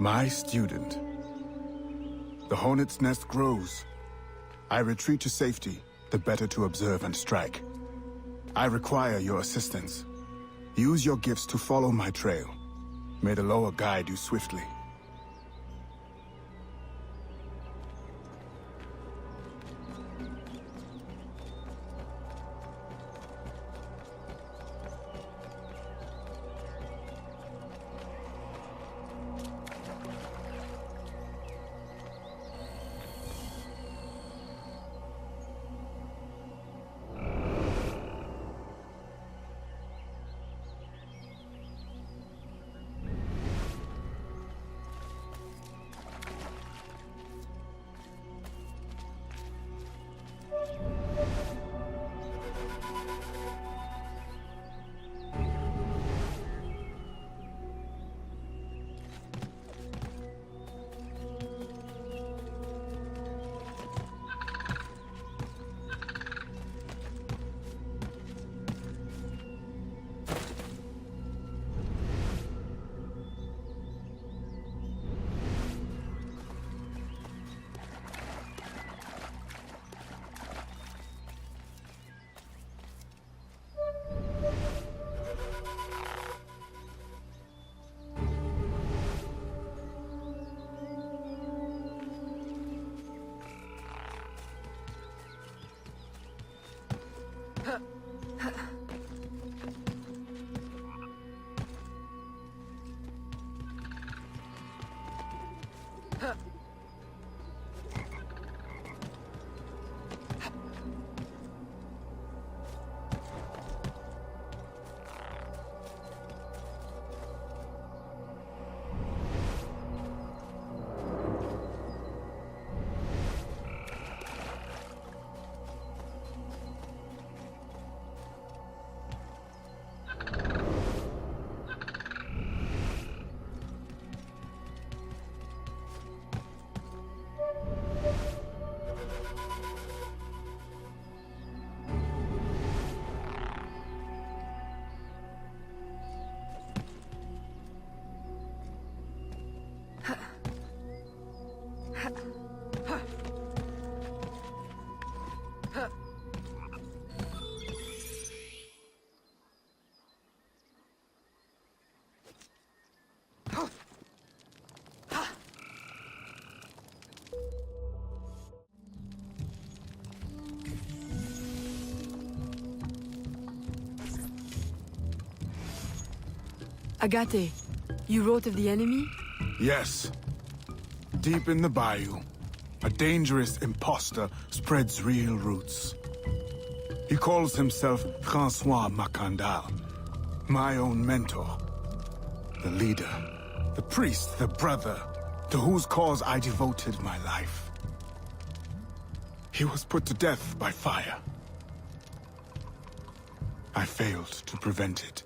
My student. The hornet's nest grows. I retreat to safety, the better to observe and strike. I require your assistance. Use your gifts to follow my trail. May the Loa guide you swiftly. Agate, you wrote of the enemy? Yes. Deep in the bayou, a dangerous imposter spreads real roots. He calls himself False Mackandal, my own mentor. The leader, the priest, the brother, to whose cause I devoted my life. He was put to death by fire. I failed to prevent it.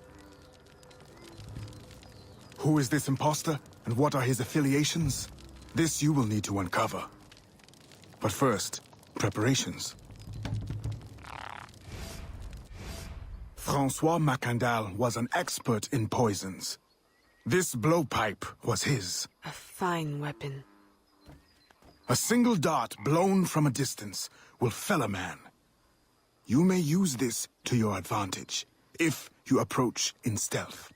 Who is this imposter, and what are his affiliations? This you will need to uncover. But first, preparations. Francois Mackandal was an expert in poisons. This blowpipe was his. A fine weapon. A single dart blown from a distance will fell a man. You may use this to your advantage, if you approach in stealth.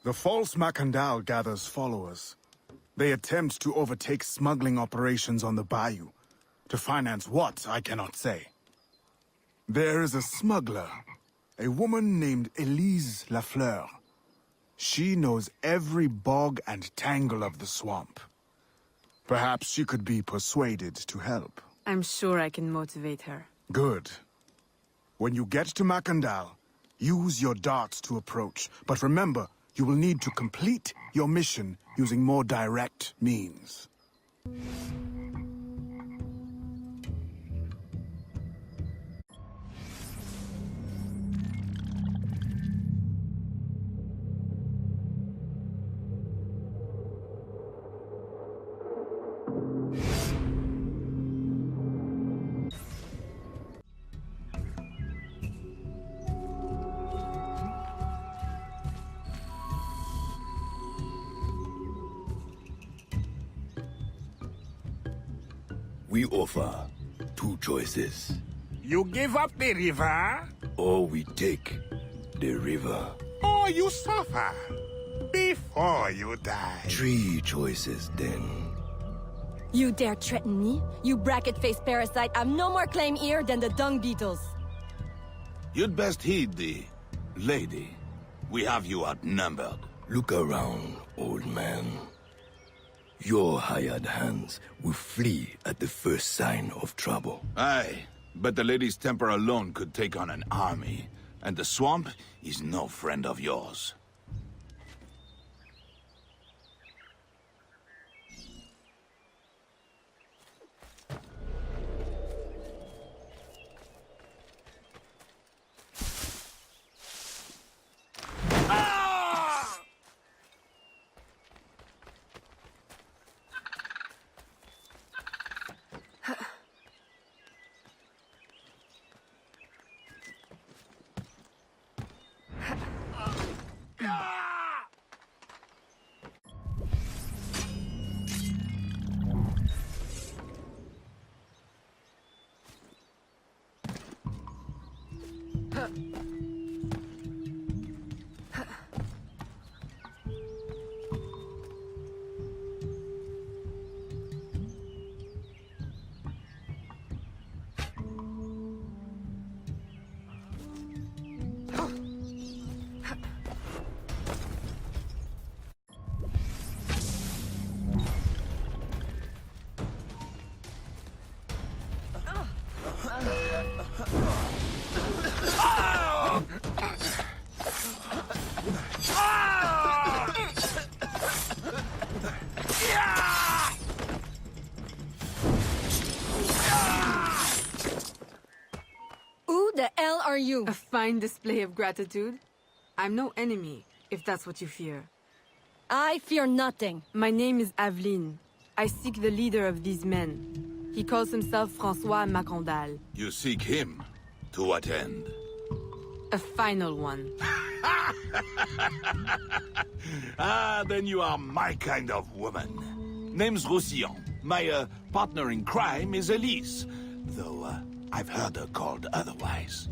The False Mackandal gathers followers. They attempt to overtake smuggling operations on the bayou. To finance what, I cannot say. There is a smuggler, a woman named Elise Lafleur. She knows every bog and tangle of the swamp. Perhaps she could be persuaded to help. I'm sure I can motivate her. Good. When you get to Mackandal, use your darts to approach. But remember, you will need to complete your mission using more direct means. We offer two choices. You give up the river, Or we take the river. or you suffer before you die. Three choices then. You dare threaten me? You bracket-faced parasite, I've no more claim here than the dung beetles. You'd best heed the lady. We have you outnumbered. Look around, old man. Your hired hands will flee at the first sign of trouble. Aye, but the lady's temper alone could take on an army. And the swamp is no friend of yours. Who the hell are you? A fine display of gratitude. I'm no enemy, if that's what you fear. I fear nothing. My name is Aveline. I seek the leader of these men. He calls himself Francois Mackandal. You seek him. To what end? A final one. Ah, then you are my kind of woman. Name's Roussillon. My partner in crime is Elise. Though, I've heard her called otherwise.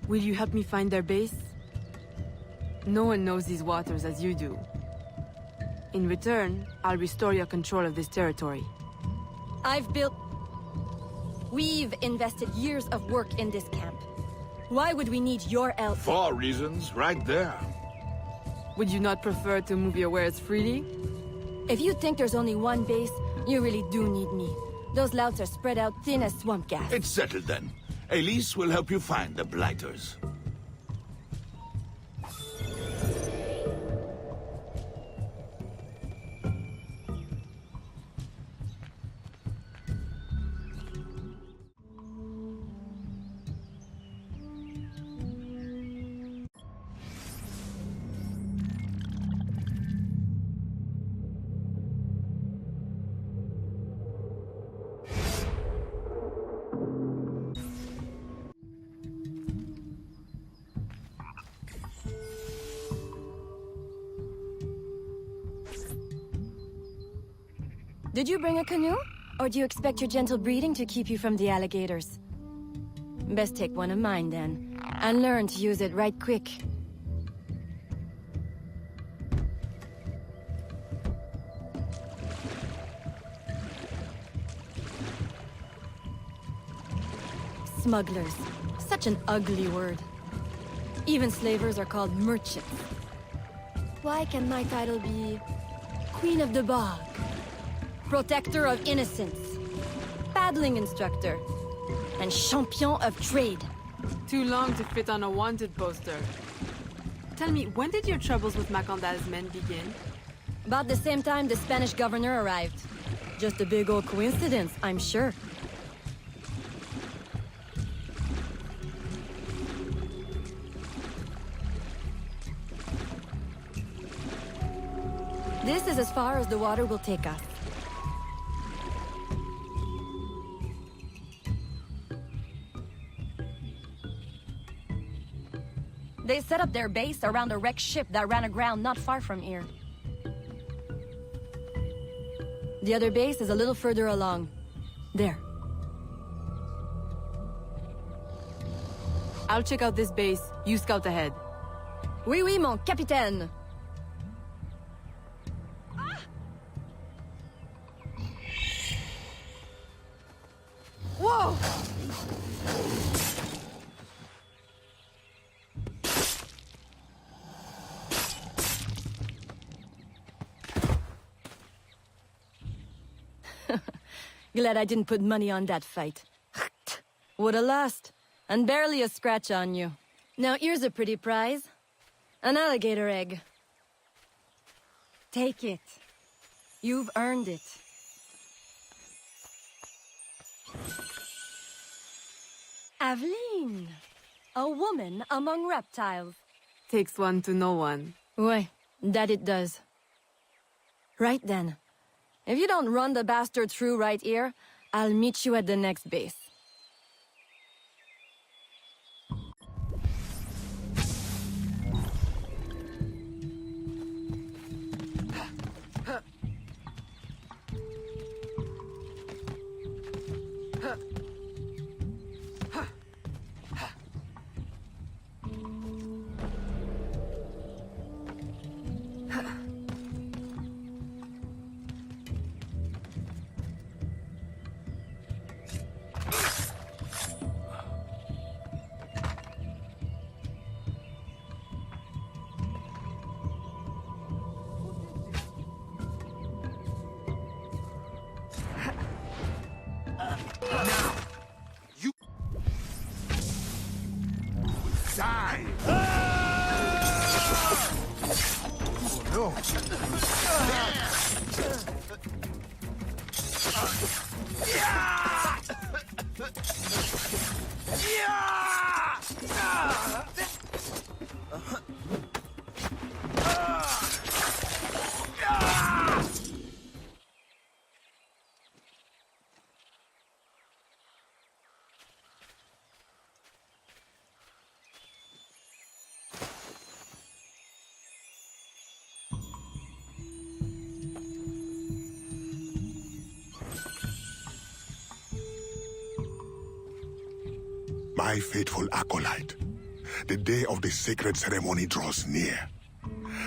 Will you help me find their base? No one knows these waters as you do. In return, I'll restore your control of this territory. We've invested years of work in this camp. Why would we need your help? 4 reasons right there. Would you not prefer to move your wares freely? If you think there's only one base, you really do need me. Those louts are spread out thin as swamp gas. It's settled then. Elise will help you find the Blighters. Did you bring a canoe? Or do you expect your gentle breeding to keep you from the alligators? Best take one of mine then, and learn to use it right quick. Smugglers. Such an ugly word. Even slavers are called merchants. Why can my title be Queen of the Bog? Protector of Innocence? Paddling Instructor? And Champion of Trade? Too long to fit on a wanted poster. Tell me, when did your troubles with Mackandal's men begin? About the same time the Spanish governor arrived. Just a big old coincidence, I'm sure. This is as far as the water will take us. They set up their base around a wrecked ship that ran aground not far from here. The other base is a little further along. There. I'll check out this base. You scout ahead. Oui, oui, mon capitaine! Whoa! Glad I didn't put money on that fight. Would've lost. And barely a scratch on you. Now here's a pretty prize. An alligator egg. Take it. You've earned it. Aveline! A woman among reptiles. Takes one to know one. Ouais, that it does. Right then. If you don't run the bastard through right here, I'll meet you at the next base. Die! Oh, no. My faithful acolyte, the day of the sacred ceremony draws near.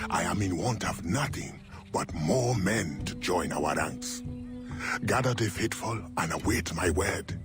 I am in want of nothing but more men to join our ranks. Gather the faithful and await my word.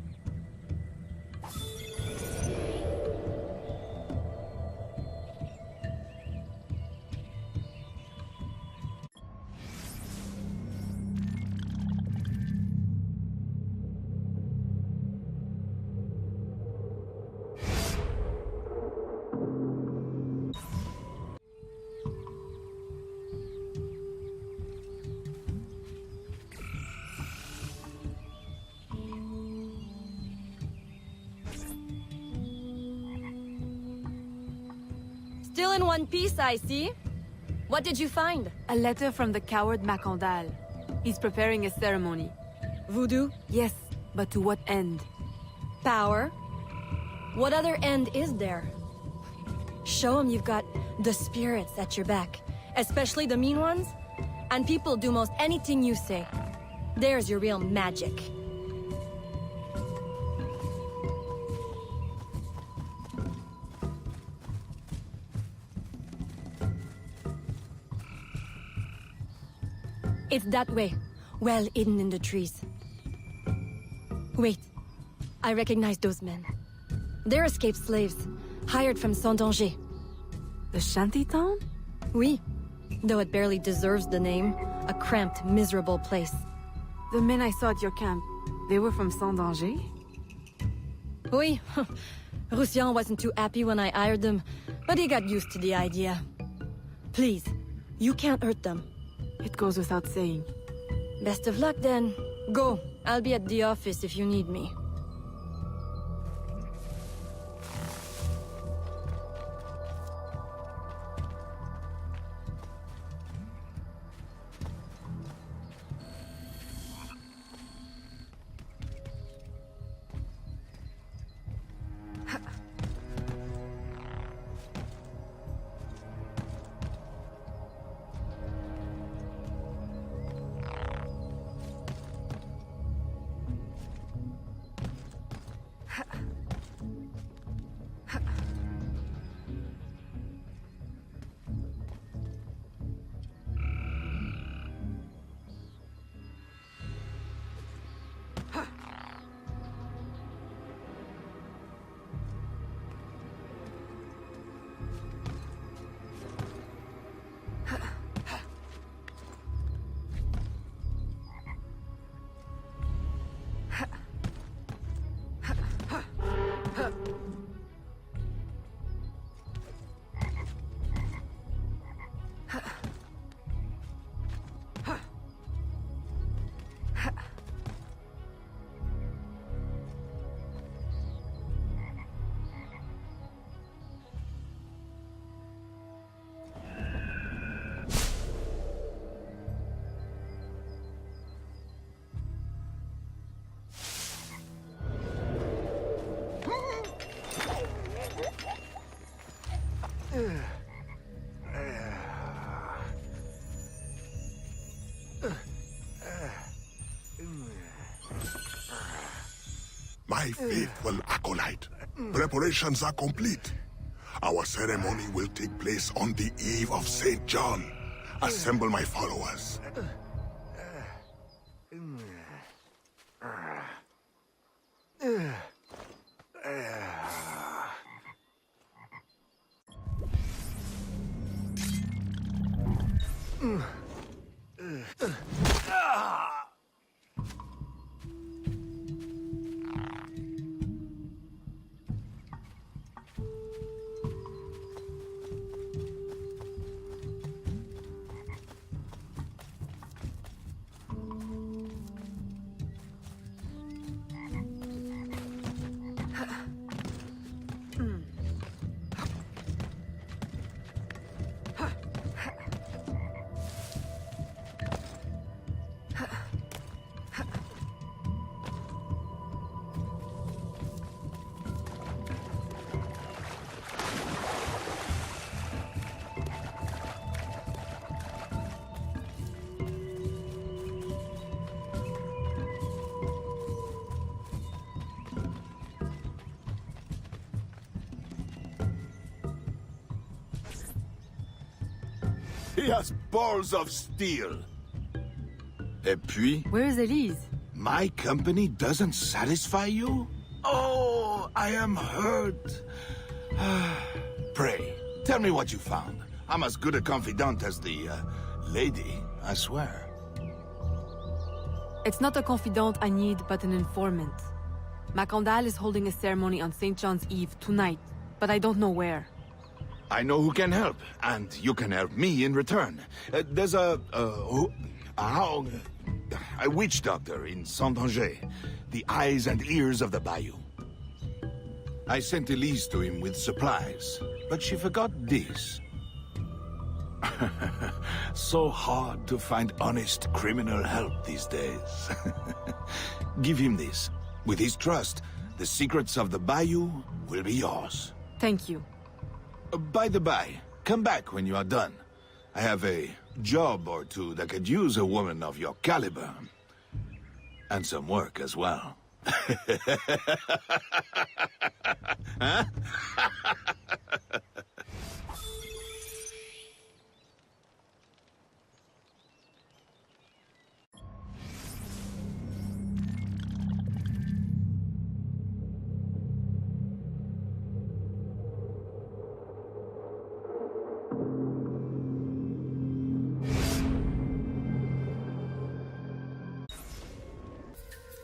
Still in one piece, I see. What did you find? A letter from the coward Mackandal. He's preparing a ceremony. Voodoo? Yes, but to what end? Power? What other end is there? Show him you've got the spirits at your back, especially the mean ones, and people do most anything you say. There's your real magic. It's that way, well hidden in the trees. Wait, I recognize those men. They're escaped slaves, hired from Saint-Danger. The shantytown? Oui, though it barely deserves the name. A cramped, miserable place. The men I saw at your camp, they were from Saint-Danger? Oui, Roussillon wasn't too happy when I hired them, but he got used to the idea. Please, you can't hurt them. It goes without saying. Best of luck then. Go, I'll be at the office if you need me. My faithful acolyte, preparations are complete. Our ceremony will take place on the eve of St. John. Assemble my followers. He has balls of steel. Et puis, Where is Elise? my company doesn't satisfy you? Oh, I am hurt. Pray, tell me what you found. I'm as good a confidant as the, lady, I swear. It's not a confidant I need, but an informant. Mackandal is holding a ceremony on St. John's Eve tonight, but I don't know where. I know who can help, and you can help me in return. There's a witch doctor in Saint-Danger, the eyes and ears of the bayou. I sent Elise to him with supplies, but she forgot this. So hard to find honest criminal help these days. Give him this. With his trust, the secrets of the bayou will be yours. Thank you. By the by, come back when you are done. I have a job or two that could use a woman of your caliber. And some work as well.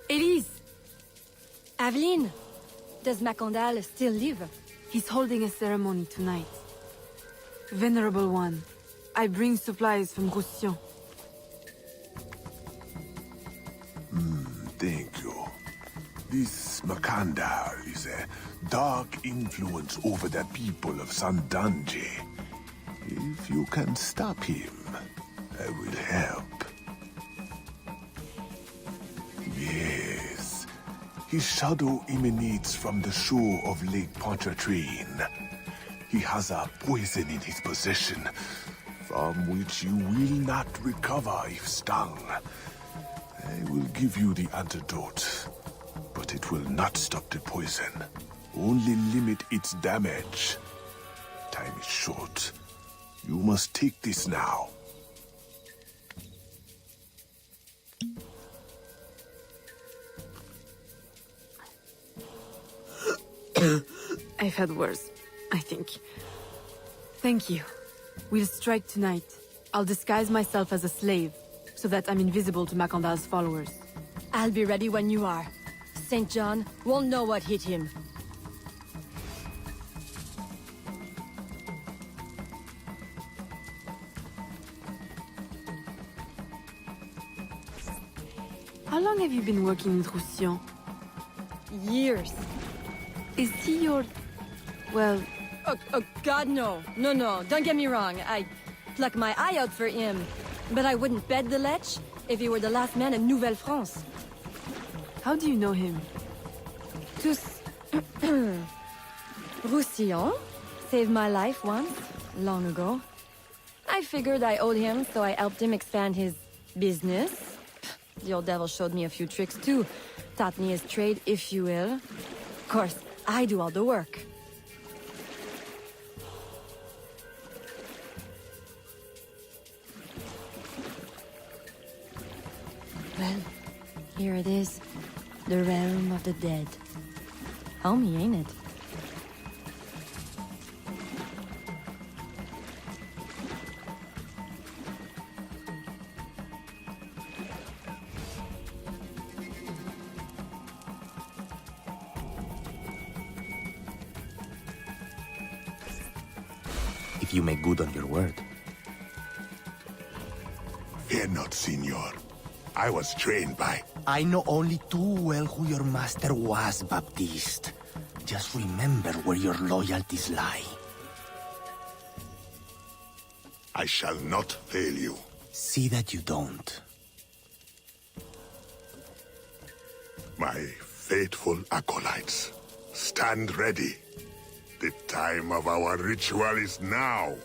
Elise! Aveline! Does Mackandal still live? He's holding a ceremony tonight. Venerable One, I bring supplies from Roussillon. Thank you. This Mackandal is a dark influence over the people of Sandange. If you can stop him, I will help. Yes. His shadow emanates from the shore of Lake Pontchartrain. He has a poison in his possession, from which you will not recover if stung. I will give you the antidote, but it will not stop the poison. Only limit its damage. Time is short. You must take this now. I've had worse, I think. Thank you. We'll strike tonight. I'll disguise myself as a slave, so that I'm invisible to Mackandal's followers. I'll be ready when you are. St. John won't know what hit him. How long have you been working in Roussillon? Years. Is he your... well... Oh, God, no. No, don't get me wrong. I pluck my eye out for him. But I wouldn't bet the lech if he were the last man in Nouvelle-France. How do you know him? Tous... Roussillon saved my life once, long ago. I figured I owed him, so I helped him expand his business. The old devil showed me a few tricks, too. Taught me his trade, if you will. Of course, I do all the work. Well, here it is. The realm of the dead. Homey, ain't it? If you make good on your word. Fear not, Signor. I was trained by... I know only too well who your master was, Baptiste. Just remember where your loyalties lie. I shall not fail you. See that you don't. My faithful acolytes, stand ready. The time of our ritual is now.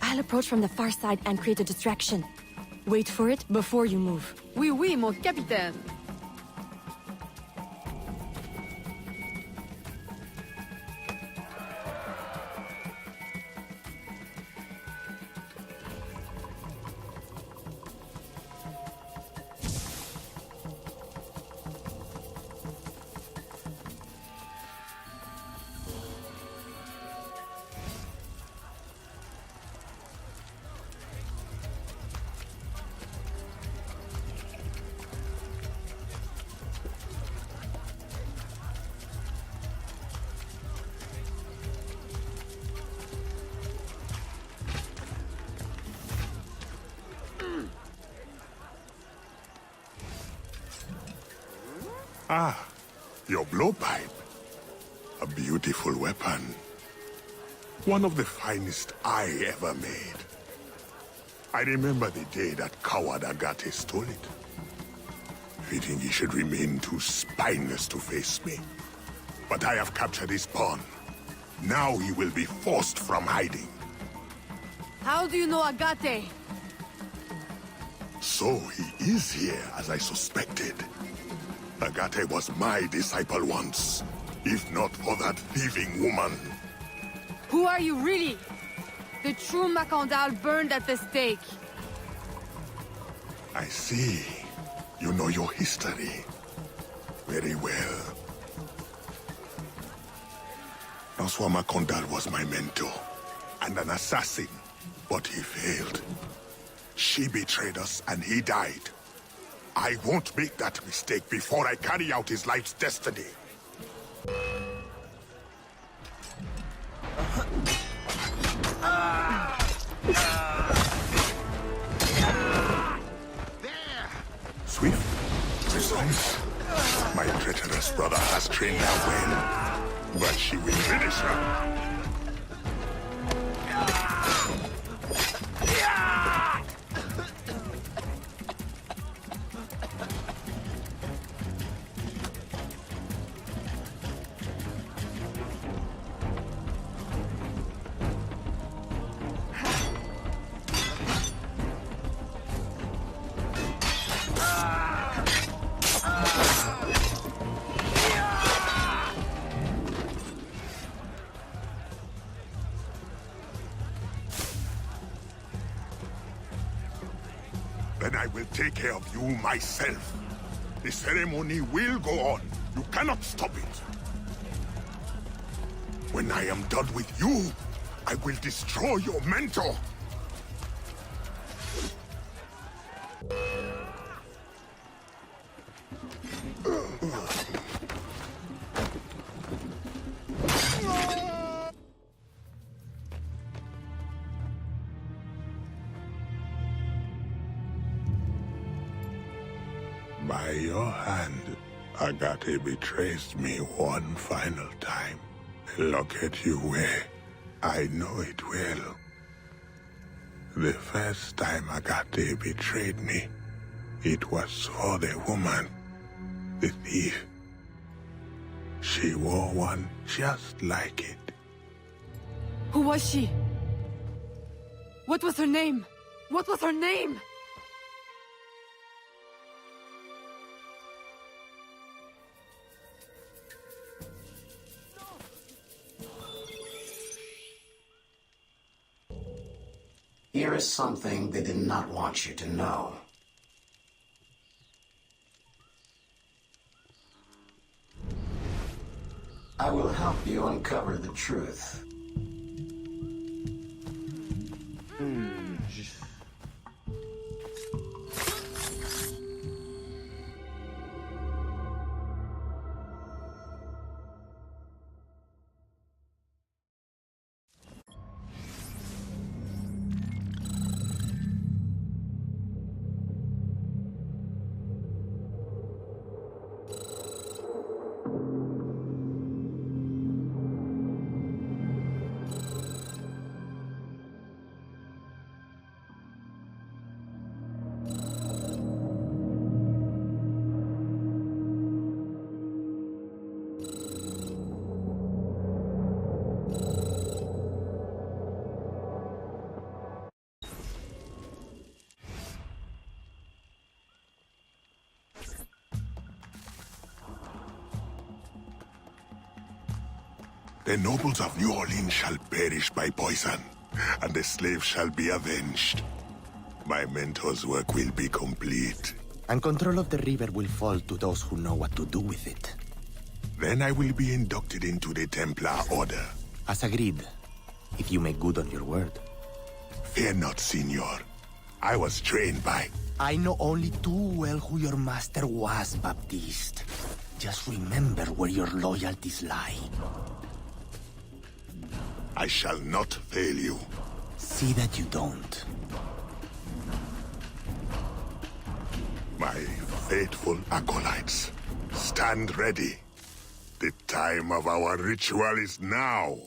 I'll approach from the far side and create a distraction. Wait for it before you move. Oui, oui, mon capitaine. Ah, your blowpipe. A beautiful weapon. One of the finest I ever made. I remember the day that coward Agate stole it. Fitting he should remain too spineless to face me. But I have captured his pawn. Now he will be forced from hiding. How do you know Agate? So he is here, as I suspected. Agate was my disciple once, if not for that thieving woman. Who are you really? The true Mackandal burned at the stake. I see. You know your history. Very well. François Mackandal was my mentor, and an assassin, but he failed. She betrayed us, and he died. I won't make that mistake before I carry out his life's destiny. Swift, precise. My treacherous brother has trained her well, but she will finish her. Then I will take care of you myself. The ceremony will go on. You cannot stop it. When I am done with you, I will destroy your mentor. By your hand, Agate betrays me one final time. Look at you where I know it well. The first time Agate betrayed me, it was for the woman, the thief. She wore one just like it. Who was she? What was her name? What was her name? Here is something they did not want you to know. I will help you uncover the truth. The nobles of New Orleans shall perish by poison, and the slaves shall be avenged. My mentor's work will be complete. And control of the river will fall to those who know what to do with it. Then I will be inducted into the Templar Order. As agreed, if you make good on your word. Fear not, Signor. I was trained by... I know only too well who your master was, Baptiste. Just remember where your loyalties lie. I shall not fail you. See that you don't. My faithful acolytes, stand ready. The time of our ritual is now.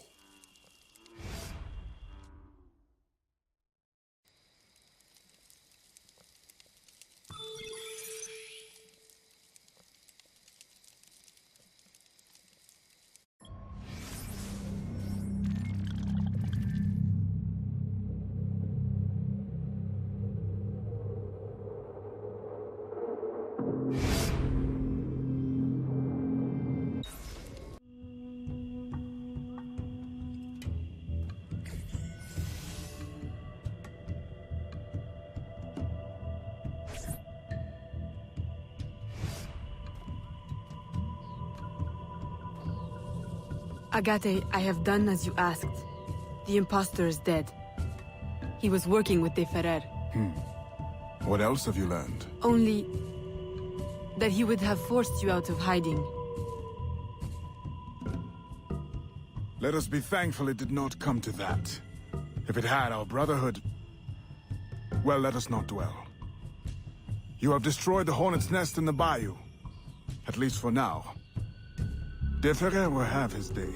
Agate, I have done as you asked. The imposter is dead. He was working with De Ferrer. What else have you learned? Only that he would have forced you out of hiding. Let us be thankful it did not come to that. If it had, our brotherhood... Well, let us not dwell. You have destroyed the hornet's nest in the bayou. At least for now. De Ferrer will have his day.